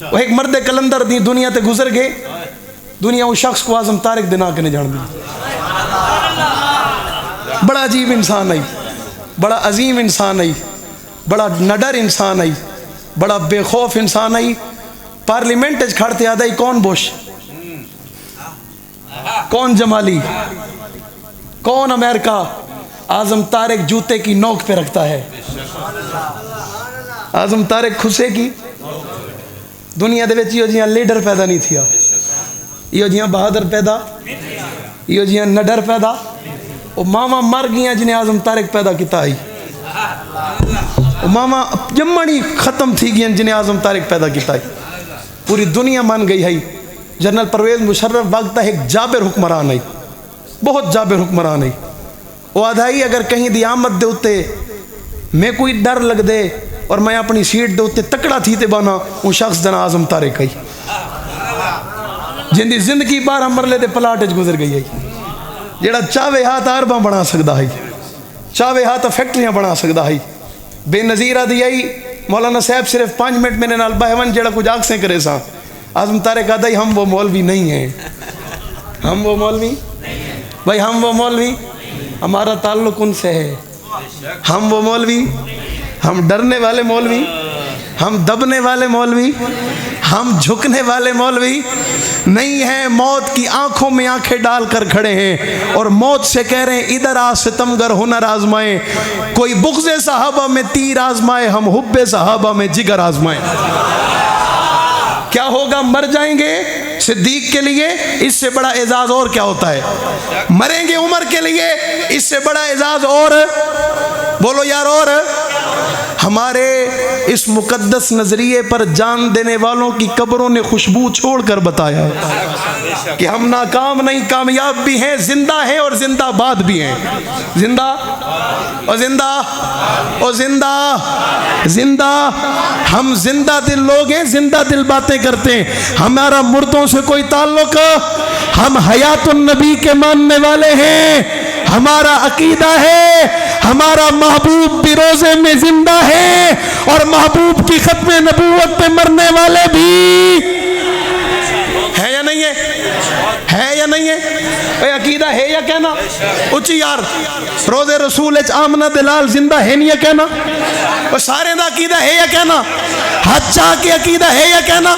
وہ ایک مرد کلندر دی دنیا تے گزر گئے. دنیا اس شخص کو اعظم طارق دنا کے نہیں جان دی. بڑا عجیب انسان آئی, بڑا عظیم انسان آئی, بڑا نڈر انسان آئی, بڑا بے خوف انسان آئی. پارلیمنٹ کھڑتے آدھا ہی کون بش, کون جمالی, کون امریکہ. اعظم طارق جوتے کی نوک پہ رکھتا ہے. اعظم طارق خسے کی دنیا دے وچ یہ جیاں لیڈر پیدا نہیں تھیا, یہ جیاں بہادر پیدا, یہ جیاں نڈر پیدا. وہ ماما مر گیا جنہیں اعظم طارق پیدا کیتا آئی. وہ ماما جمڑی ختم تھی گیا جنہیں اعظم طارق پیدا کیتا آئی. پوری دنیا مان گئی ہے. جنرل پرویز مشرف وقت ایک جابر حکمران آئی, بہت جابر حکمران آئی. وہ آدھائی اگر کہیں دی آمد دے اتے میں کوئی ڈر لگ دے اور میں اپنی سیٹ دے اتے تکڑا تھی تے بانا, وہ شخص جنا اعظم طارق آئی جن دی زندگی 12 مرلے دے پلاٹ گزر گئی ہے. جیڑا چاہے ہاتھ آرباں بنا سکتا ہے, چاہے ہاتھ فیکٹریاں بنا سکتا ہے. بے نظیرہ دی آئی. مولانا صاحب صرف 5 منٹ میرے نال بہون جیڑا کچھ آگ سے کرے سا. اعظم طارق آدھائی ہم وہ مولوی نہیں ہیں, ہم وہ مولوی بھائی, ہم وہ مولوی, ہمارا تعلق ان سے ہے. ہم وہ مولوی, ہم ڈرنے والے مولوی, ہم دبنے والے مولوی, ہم جھکنے والے مولوی نہیں ہیں. موت کی آنکھوں میں آنکھیں ڈال کر کھڑے ہیں اور موت سے کہہ رہے ہیں ادھر آ ستمگر ہنر آزمائیں. کوئی بغض صحابہ میں تیر آزمائے, ہم حب صحابہ میں جگر آزمائیں. کیا ہوگا, مر جائیں گے صدیق کے لیے, اس سے بڑا اعزاز اور کیا ہوتا ہے. مریں گے عمر کے لیے, اس سے بڑا اعزاز اور بولو یار. اور ہمارے اس مقدس نظریے پر جان دینے والوں کی قبروں نے خوشبو چھوڑ کر بتایا کہ ہم ناکام نہیں, کامیاب بھی ہیں, زندہ ہیں اور زندہ باد بھی ہیں. زندہ اور زندہ اور زندہ زندہ. ہم زندہ دل لوگ ہیں, زندہ دل باتیں کرتے ہیں. ہمارا مردوں سے کوئی تعلق, ہم حیات النبی کے ماننے والے ہیں. ہمارا عقیدہ ہے ہمارا محبوب بھی روزے میں زندہ ہے اور محبوب کی ختم نبوت پہ مرنے والے بھی ہے یا نہیں ہے, ہے یا نہیں ہے. اے عقیدہ ہے یا کہنا اچھی یار. روزے رسول آمنہ دلال زندہ ہے نہیں یا کہنا. اور سارے دا عقیدہ ہے یا کہنا. ہاتھ چاہ کے عقیدہ ہے یا کہنا.